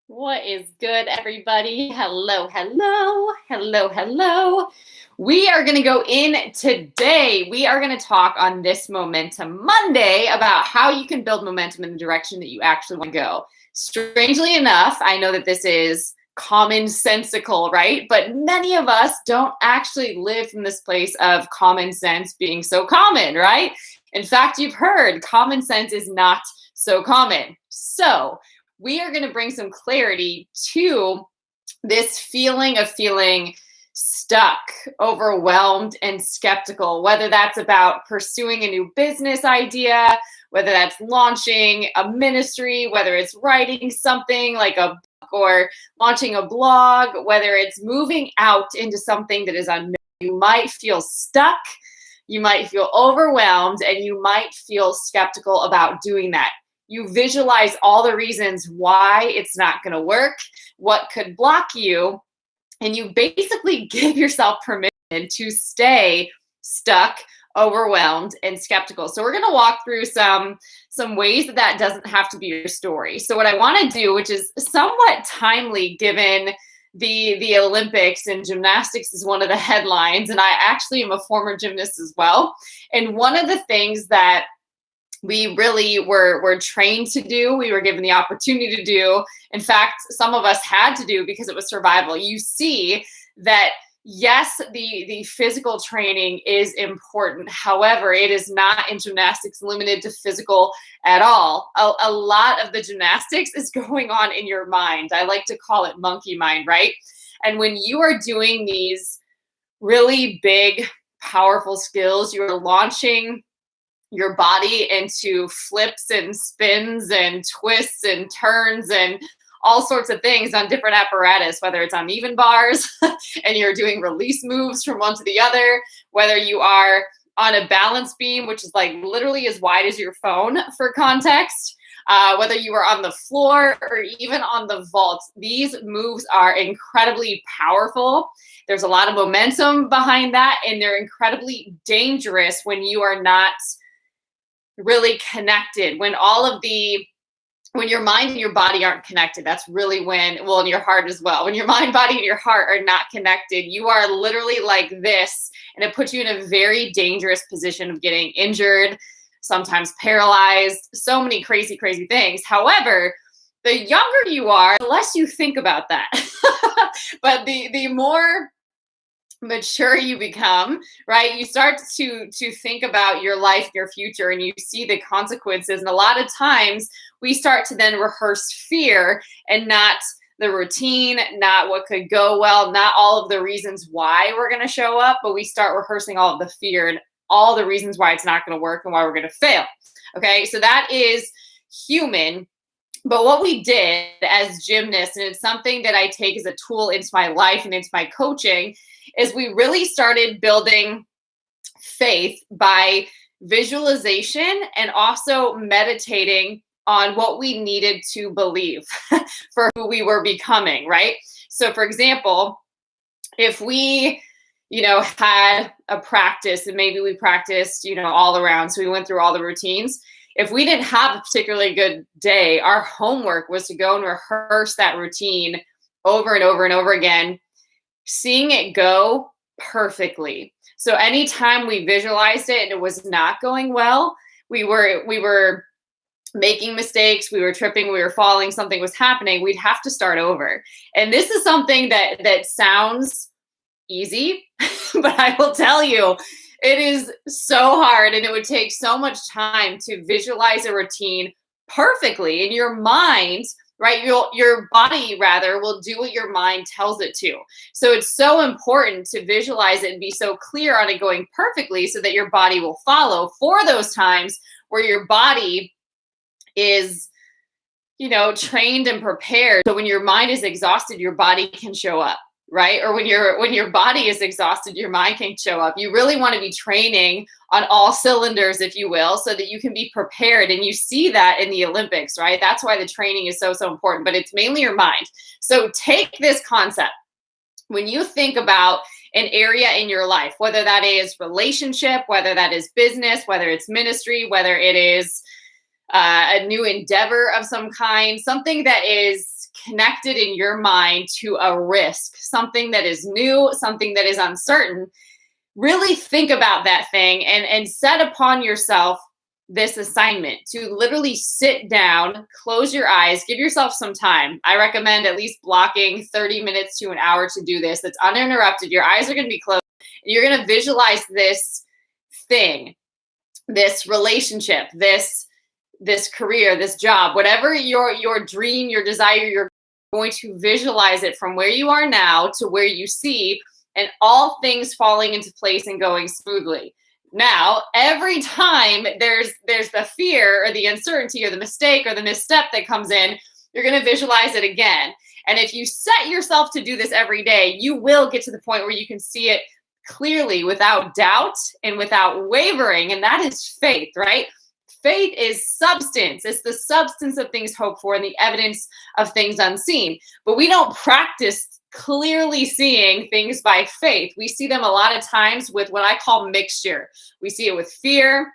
What is good, everybody? Hello, hello, hello, hello. We are going to go in today. We are going to talk on this Momentum Monday about how you can build momentum in the direction that you actually want to go. Strangely enough, I know that this is commonsensical, right? But many of us don't actually live from this place of common sense being so common, right? In fact, you've heard common sense is not so common. So, we are going to bring some clarity to this feeling of feeling stuck, overwhelmed, and skeptical, whether that's about pursuing a new business idea, whether that's launching a ministry, whether it's writing something like a book or launching a blog, whether it's moving out into something that is unknown. You might feel stuck, you might feel overwhelmed, and you might feel skeptical about doing that. You visualize all the reasons why it's not going to work, what could block you, and you basically give yourself permission to stay stuck, overwhelmed, and skeptical. So we're going to walk through some ways that doesn't have to be your story. So what I want to do, which is somewhat timely given the Olympics, and gymnastics is one of the headlines, and I actually am a former gymnast as well. And one of the things that we really were trained to do, we were given the opportunity to do. In fact, some of us had to do because it was survival. You see that, yes, the physical training is important. However, it is not in gymnastics limited to physical at all. A lot of the gymnastics is going on in your mind. I like to call it monkey mind, right? And when you are doing these really big, powerful skills, you're launching your body into flips and spins and twists and turns and all sorts of things on different apparatus, whether it's on even bars and you're doing release moves from one to the other, whether you are on a balance beam, which is like literally as wide as your phone for context, whether you are on the floor or even on the vault. These moves are incredibly powerful. There's a lot of momentum behind that, and they're incredibly dangerous when you are not really connected, when your mind and your body aren't connected. That's really when, well, and your heart as well. When your mind, body, and your heart are not connected, you are literally like this, and it puts you in a very dangerous position of getting injured, sometimes paralyzed, so many crazy, crazy things. However, the younger you are, the less you think about that. But the more mature you become, right, you start to think about your life, your future, and you see the consequences. And a lot of times we start to then rehearse fear and not the routine, not what could go well, not all of the reasons why we're going to show up, but we start rehearsing all of the fear and all the reasons why it's not going to work and why we're going to fail. Okay, so that is human. But what we did as gymnasts, and it's something that I take as a tool into my life and into my coaching, is we really started building faith by visualization and also meditating on what we needed to believe for who we were becoming, right? So for example, if we, had a practice and maybe we practiced, all around, so we went through all the routines. If we didn't have a particularly good day, our homework was to go and rehearse that routine over and over and over again, seeing it go perfectly. So anytime we visualized it and it was not going well, we were making mistakes, we were tripping, we were falling, something was happening, we'd have to start over. And this is something that sounds easy, but I will tell you, it is so hard, and it would take so much time to visualize a routine perfectly in your mind, right? Your body rather will do what your mind tells it to. So it's so important to visualize it and be so clear on it going perfectly so that your body will follow for those times where your body is, trained and prepared. So when your mind is exhausted, your body can show up, right? Or when your body is exhausted, your mind can show up. You really want to be training on all cylinders, if you will, so that you can be prepared. And you see that in the Olympics, right? That's why the training is so, so important, but it's mainly your mind. So take this concept. When you think about an area in your life, whether that is relationship, whether that is business, whether it's ministry, whether it is a new endeavor of some kind, something that is connected in your mind to a risk, something that is new, something that is uncertain, really think about that thing and set upon yourself this assignment to literally sit down, close your eyes, give yourself some time. I recommend at least blocking 30 minutes to an hour to do this. It's uninterrupted. Your eyes are going to be closed. And you're going to visualize this thing, this relationship, this career, this job, whatever your dream, your desire, you're going to visualize it from where you are now to where you see, and all things falling into place and going smoothly. Now, every time there's the fear or the uncertainty or the mistake or the misstep that comes in, you're going to visualize it again. And if you set yourself to do this every day, you will get to the point where you can see it clearly without doubt and without wavering. And that is faith, right? Faith is substance. It's the substance of things hoped for and the evidence of things unseen. But we don't practice clearly seeing things by faith. We see them a lot of times with what I call mixture. We see it with fear.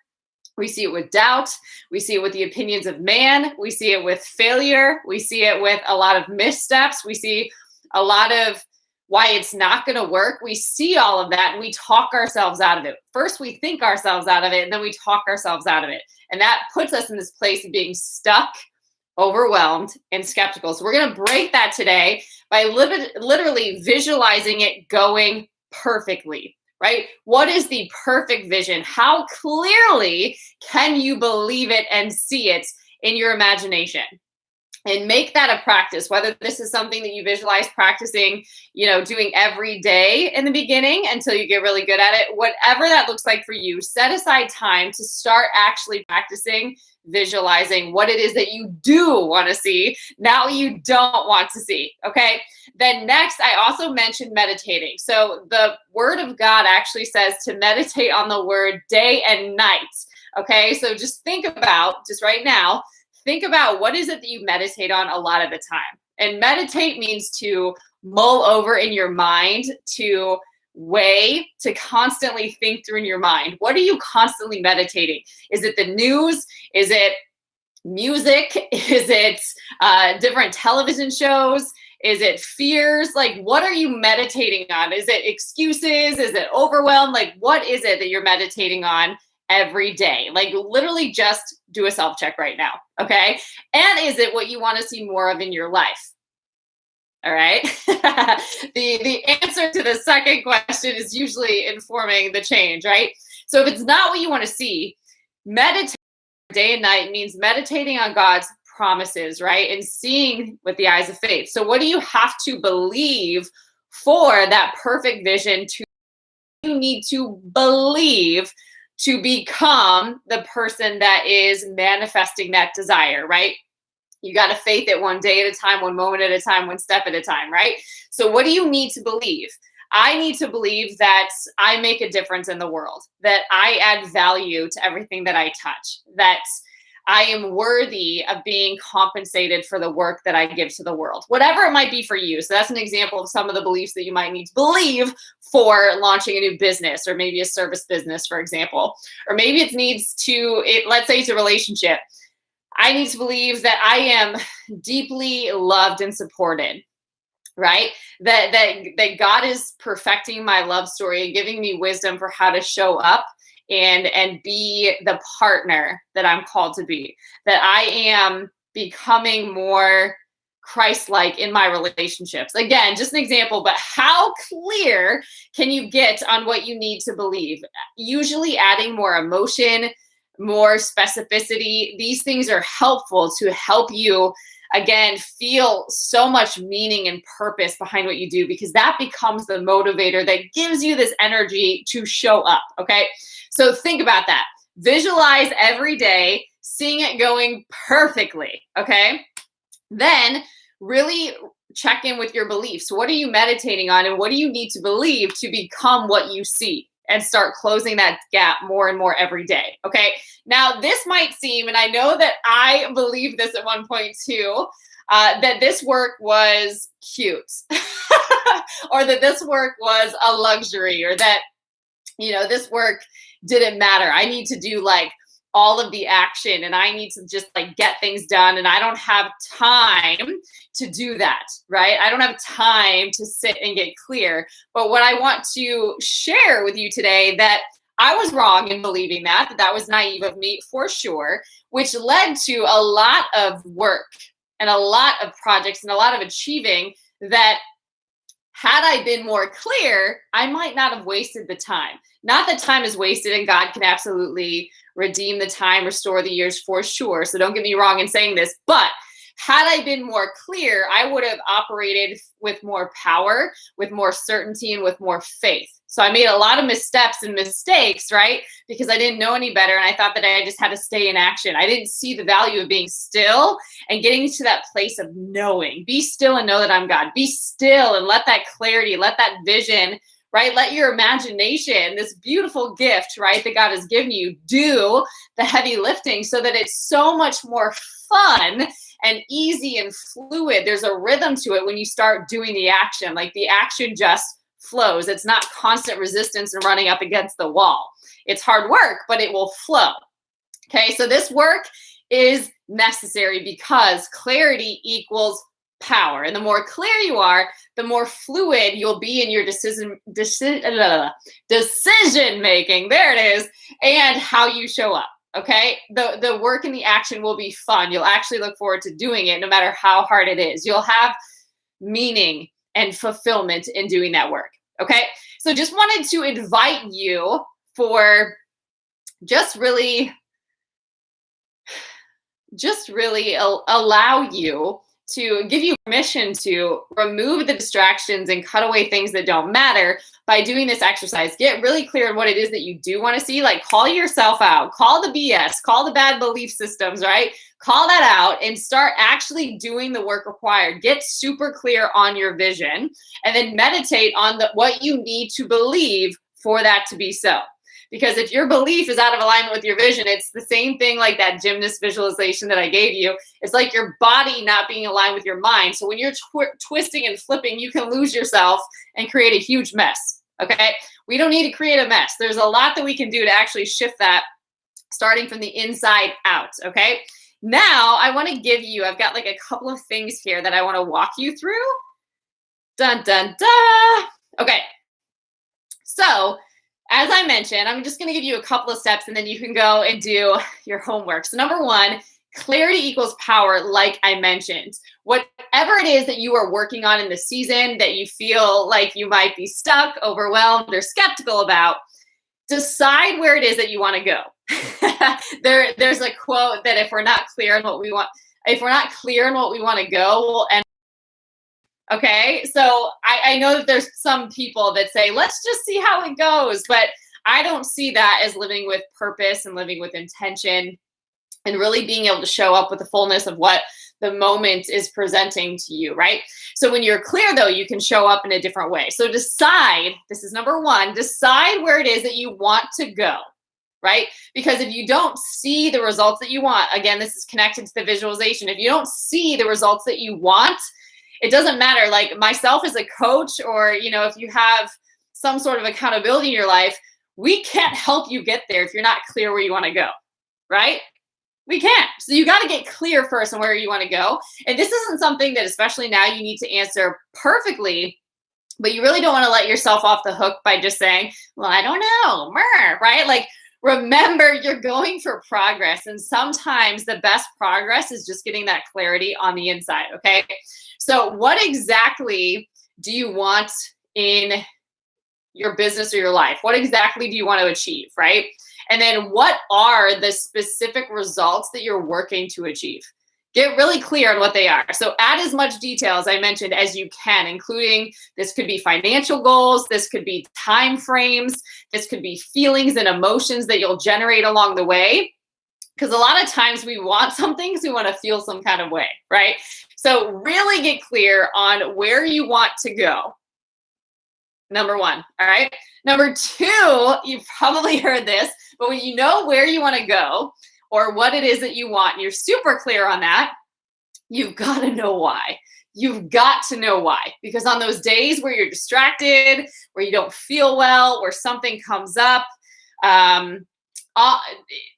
We see it with doubt. We see it with the opinions of man. We see it with failure. We see it with a lot of missteps. We see a lot of why it's not going to work. We see all of that and we talk ourselves out of it. First, we think ourselves out of it, and then we talk ourselves out of it. And that puts us in this place of being stuck, overwhelmed, and skeptical. So we're going to break that today by literally visualizing it going perfectly, right? What is the perfect vision? How clearly can you believe it and see it in your imagination? And make that a practice, whether this is something that you visualize practicing, doing every day in the beginning until you get really good at it, whatever that looks like for you, set aside time to start actually practicing visualizing what it is that you do want to see, not what you don't want to see, okay? Then next, I also mentioned meditating. So the Word of God actually says to meditate on the Word day and night, okay? So just think about, just right now, think about what is it that you meditate on a lot of the time. And meditate means to mull over in your mind, to weigh, to constantly think through in your mind. What are you constantly meditating? Is it the news? Is it music? Is it different television shows? Is it fears? Like, what are you meditating on? Is it excuses? Is it overwhelm? Like, what is it that you're meditating on every day? Like, literally just do a self-check right now, okay? And is it what you want to see more of in your life? All right. The answer to the second question is usually informing the change, right? So if it's not what you want to see, meditate day and night means meditating on God's promises, right? And seeing with the eyes of faith. So what do you have to believe for that perfect vision? You need to believe to become the person that is manifesting that desire, right? You got to faith it one day at a time, one moment at a time, one step at a time, right? So what do you need to believe? I need to believe that I make a difference in the world, that I add value to everything that I touch, that I am worthy of being compensated for the work that I give to the world, whatever it might be for you. So that's an example of some of the beliefs that you might need to believe for launching a new business, or maybe a service business, for example. Or maybe let's say it's a relationship. I need to believe that I am deeply loved and supported, right? That God is perfecting my love story and giving me wisdom for how to show up and be the partner that I'm called to be, that I am becoming more Christ-like in my relationships. Again, just an example, but how clear can you get on what you need to believe? Usually adding more emotion, more specificity. These things are helpful to help you, again, feel so much meaning and purpose behind what you do, because that becomes the motivator that gives you this energy to show up, okay? So think about that. Visualize every day, seeing it going perfectly, okay? Then really check in with your beliefs. What are you meditating on, and what do you need to believe to become what you see? And start closing that gap more and more every day, okay? Now, this might seem, and I know that I believed this at one point too, that this work was cute, or that this work was a luxury, or that, this work didn't matter. I need to do like all of the action and I need to just like get things done and I don't have time to do that, right? I don't have time to sit and get clear. But what I want to share with you today that I was wrong in believing that was naive of me for sure, which led to a lot of work and a lot of projects and a lot of achieving that had I been more clear, I might not have wasted the time. Not that time is wasted and God can absolutely redeem the time, restore the years for sure. So don't get me wrong in saying this, but had I been more clear, I would have operated with more power, with more certainty, and with more faith. So I made a lot of missteps and mistakes, right? Because I didn't know any better. And I thought that I just had to stay in action. I didn't see the value of being still and getting to that place of knowing. Be still and know that I'm God. Be still and let that clarity, let that vision, right? Let your imagination, this beautiful gift, right, that God has given you, do the heavy lifting so that it's so much more fun and easy and fluid. There's a rhythm to it when you start doing the action. Like the action just flows. It's not constant resistance and running up against the wall. It's hard work, but it will flow. Okay, so this work is necessary because clarity equals power. And the more clear you are, the more fluid you'll be in your decision making. There it is. And how you show up. Okay, the work and the action will be fun. You'll actually look forward to doing it no matter how hard it is. You'll have meaning and fulfillment in doing that work. Okay, so just wanted to invite you for just really allow you to give you permission to remove the distractions and cut away things that don't matter by doing this exercise. Get really clear on what it is that you do want to see. Like call yourself out, call the BS, call the bad belief systems, right? Call that out and start actually doing the work required. Get super clear on your vision and then meditate on what you need to believe for that to be so. Because if your belief is out of alignment with your vision, it's the same thing like that gymnast visualization that I gave you. It's like your body not being aligned with your mind. So when you're twisting and flipping, you can lose yourself and create a huge mess. Okay? We don't need to create a mess. There's a lot that we can do to actually shift that starting from the inside out. Okay? Now I want to give you, I've got like a couple of things here that I want to walk you through. Dun, dun, dun. Okay. So as I mentioned, I'm just going to give you a couple of steps and then you can go and do your homework. So number one, clarity equals power, like I mentioned. Whatever it is that you are working on in the season that you feel like you might be stuck, overwhelmed, or skeptical about, decide where it is that you want to go. There's a quote that if we're not clear on what we want to go, we'll end. Okay, so I know that there's some people that say, let's just see how it goes. But I don't see that as living with purpose and living with intention and really being able to show up with the fullness of what the moment is presenting to you, right? So when you're clear, though, you can show up in a different way. So decide, this is number one, decide where it is that you want to go, right? Because if you don't see the results that you want, again, this is connected to the visualization. If you don't see the results that you want, it doesn't matter. Like myself as a coach, or, if you have some sort of accountability in your life, we can't help you get there if you're not clear where you want to go, right? We can't. So you got to get clear first on where you want to go. And this isn't something that, especially now, you need to answer perfectly, but you really don't want to let yourself off the hook by just saying, well, I don't know, right? Like, remember, you're going for progress. And sometimes the best progress is just getting that clarity on the inside, okay? So what exactly do you want in your business or your life? What exactly do you want to achieve, right? And then what are the specific results that you're working to achieve? Get really clear on what they are. So add as much detail, as I mentioned, as you can, including this could be financial goals, this could be time frames, this could be feelings and emotions that you'll generate along the way. Because a lot of times we want some things, we want to feel some kind of way, right? So really get clear on where you want to go. Number one, all right? Number two, you've probably heard this, but when you know where you want to go or what it is that you want, and you're super clear on that, you've got to know why. You've got to know why. Because on those days where you're distracted, where you don't feel well, where something comes up, uh,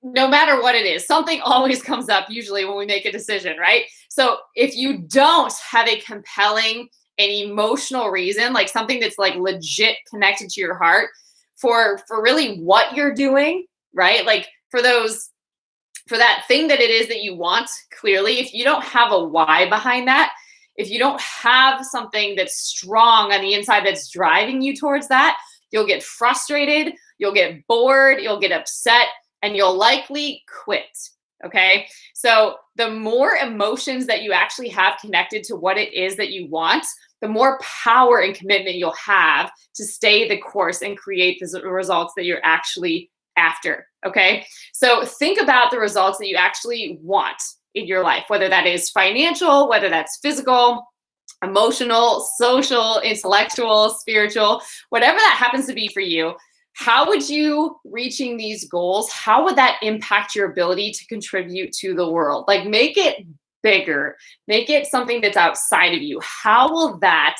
no matter what it is, something always comes up usually when we make a decision, right? So if you don't have a compelling and emotional reason, like something that's like legit connected to your heart for really what you're doing, right? Like for that thing that it is that you want, clearly, if you don't have a why behind that, if you don't have something that's strong on the inside that's driving you towards that, you'll get frustrated, you'll get bored, you'll get upset, and you'll likely quit. Okay. So the more emotions that you actually have connected to what it is that you want, the more power and commitment you'll have to stay the course and create the results that you're actually after. Okay. So think about the results that you actually want in your life, whether that is financial, whether that's physical, emotional, social, intellectual, spiritual, whatever that happens to be for you. How would you reaching these goals, how would that impact your ability to contribute to the world? Like make it bigger, make it something that's outside of you. How will that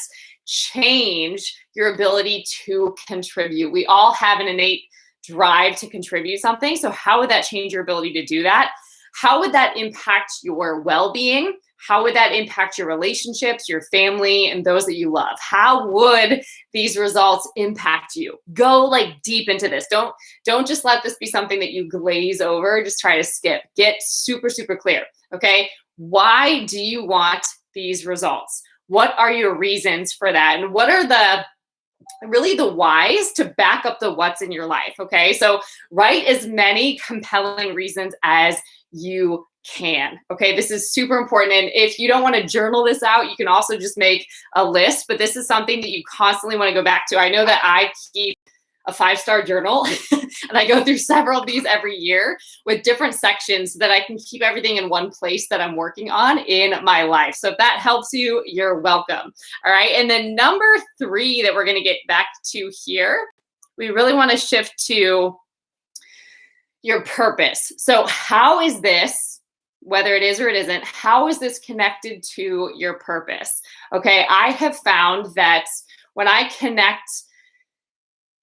change your ability to contribute? We all have an innate drive to contribute something. So how would that change your ability to do that? How would that impact your well-being? How would that impact your relationships, your family, and those that you love? How would these results impact you? Go like deep into this. Don't just let this be something that you glaze over, just try to skip. Get super, super clear, okay? Why do you want these results? What are your reasons for that? And what are the whys to back up the what's in your life, okay? So write as many compelling reasons as you can, okay? This is super important. And if you don't want to journal this out, you can also just make a list, but this is something that you constantly want to go back to. I know that I keep a 5-star journal and I go through several of these every year with different sections so that I can keep everything in one place that I'm working on in my life. So if that helps you, you're welcome. All right. And then number 3 that we're going to get back to here, we really want to shift to your purpose. So how is this, whether it is or it isn't, how is this connected to your purpose? Okay. I have found that when I connect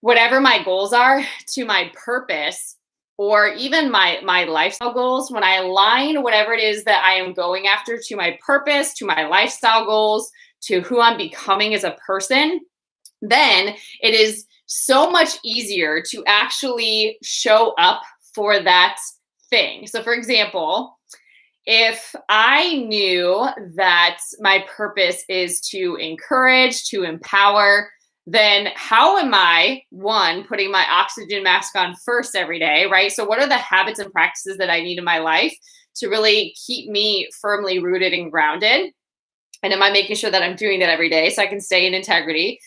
whatever my goals are to my purpose, or even my lifestyle goals, when I align whatever it is that I am going after to my purpose, to my lifestyle goals, to who I'm becoming as a person, then it is so much easier to actually show up for that thing. So for example, if I knew that my purpose is to encourage, to empower, then how am I, one, putting my oxygen mask on first every day, right? So what are the habits and practices that I need in my life to really keep me firmly rooted and grounded? And am I making sure that I'm doing that every day so I can stay in integrity?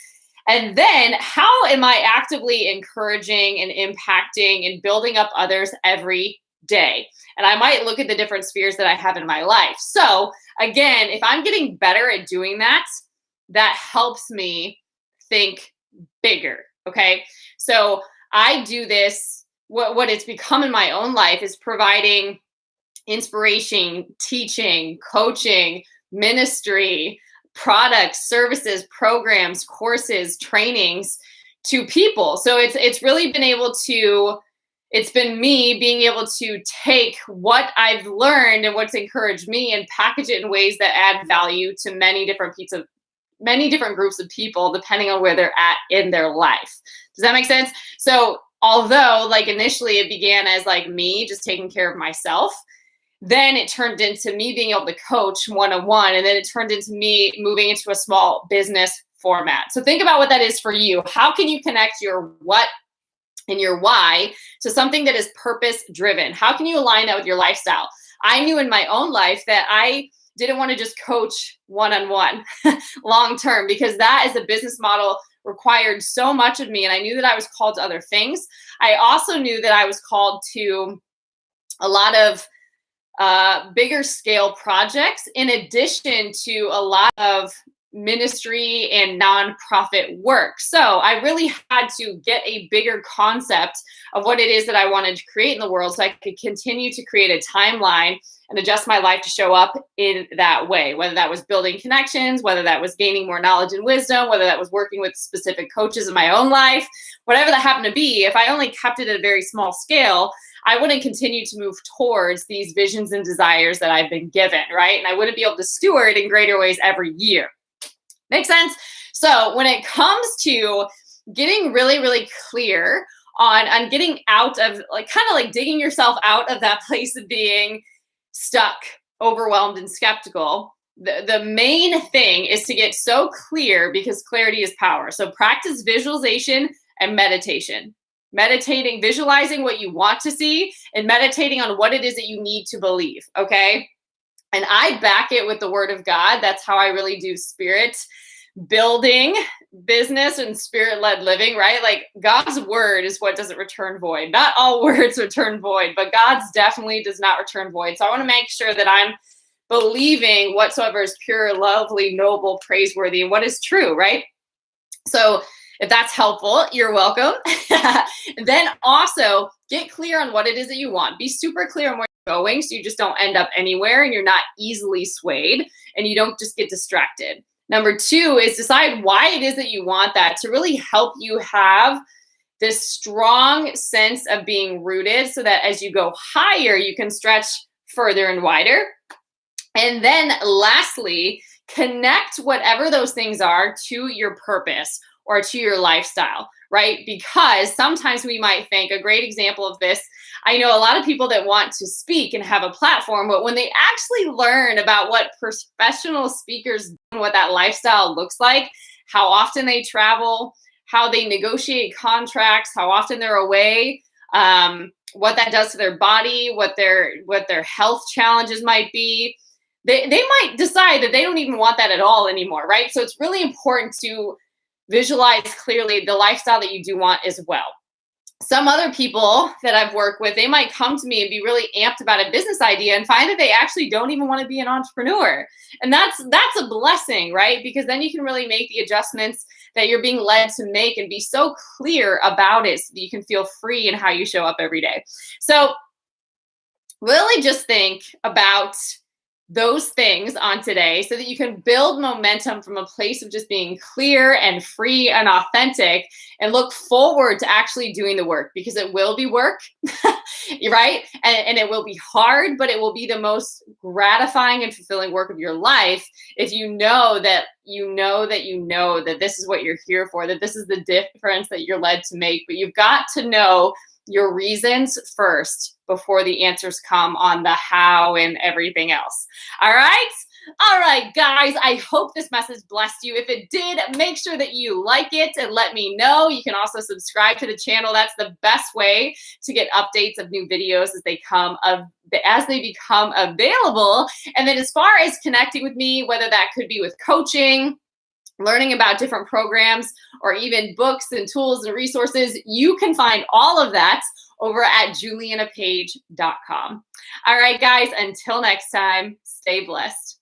And then how am I actively encouraging and impacting and building up others every day? And I might look at the different spheres that I have in my life. So again, if I'm getting better at doing that, that helps me think bigger. Okay. So I do this, what it's become in my own life is providing inspiration, teaching, coaching, ministry, products, services, programs, courses, trainings to people. So it's really been it's been me being able to take what I've learned and what's encouraged me and package it in ways that add value to many different groups of people, depending on where they're at in their life. Does that make sense? So although like initially it began as like me just taking care of myself, then it turned into me being able to coach one-on-one, and then it turned into me moving into a small business format. So think about what that is for you. How can you connect your what and your why to something that is purpose driven? How can you align that with your lifestyle? I knew in my own life that I didn't want to just coach one-on-one long term, because that as a business model required so much of me. And I knew that I was called to other things. I also knew that I was called to a lot of bigger scale projects, in addition to a lot of ministry and nonprofit work. So I really had to get a bigger concept of what it is that I wanted to create in the world so I could continue to create a timeline and adjust my life to show up in that way, whether that was building connections, whether that was gaining more knowledge and wisdom, whether that was working with specific coaches in my own life, whatever that happened to be. If I only kept it at a very small scale, I wouldn't continue to move towards these visions and desires that I've been given, right? And I wouldn't be able to steward in greater ways every year. Make sense? So when it comes to getting really, really clear on getting out of, like, kind of like digging yourself out of that place of being stuck, overwhelmed, and skeptical, the main thing is to get so clear, because clarity is power. So practice visualization and meditation. Meditating, visualizing what you want to see, and meditating on what it is that you need to believe, okay? And I back it with the word of God. That's how I really do spirit building business and spirit-led living, right? Like, God's word is what doesn't return void. Not all words return void, but God's definitely does not return void. So I want to make sure that I'm believing whatsoever is pure, lovely, noble, praiseworthy, and what is true, right? So if that's helpful, you're welcome. Then also get clear on what it is that you want. Be super clear on where you're going, so you just don't end up anywhere and you're not easily swayed and you don't just get distracted. Number 2 is decide why it is that you want that, to really help you have this strong sense of being rooted, so that as you go higher, you can stretch further and wider. And then lastly, connect whatever those things are to your purpose or to your lifestyle, right? Because sometimes we might think, a great example of this, I know a lot of people that want to speak and have a platform, but when they actually learn about what professional speakers do and what that lifestyle looks like, how often they travel, how they negotiate contracts, how often they're away, what that does to their body, what their health challenges might be, they might decide that they don't even want that at all anymore, right? So it's really important to visualize clearly the lifestyle that you do want as well. Some other people that I've worked with, they might come to me and be really amped about a business idea and find that they actually don't even want to be an entrepreneur. And that's a blessing, right? Because then you can really make the adjustments that you're being led to make and be so clear about it so that you can feel free in how you show up every day. So really just think about those things on today so that you can build momentum from a place of just being clear and free and authentic, and look forward to actually doing the work, because it will be work, right? And it will be hard, but it will be the most gratifying and fulfilling work of your life if you know that this is what you're here for, that this is the difference that you're led to make. But you've got to know your reasons first before the answers come on the how and everything else. All right, guys, I hope this message blessed you. If it did, make sure that you like it and let me know. You can also subscribe to the channel. That's the best way to get updates of new videos as they become available. And then as far as connecting with me, whether that could be with coaching, learning about different programs, or even books and tools and resources, you can find all of that over at julianapage.com. All right, guys, until next time, stay blessed.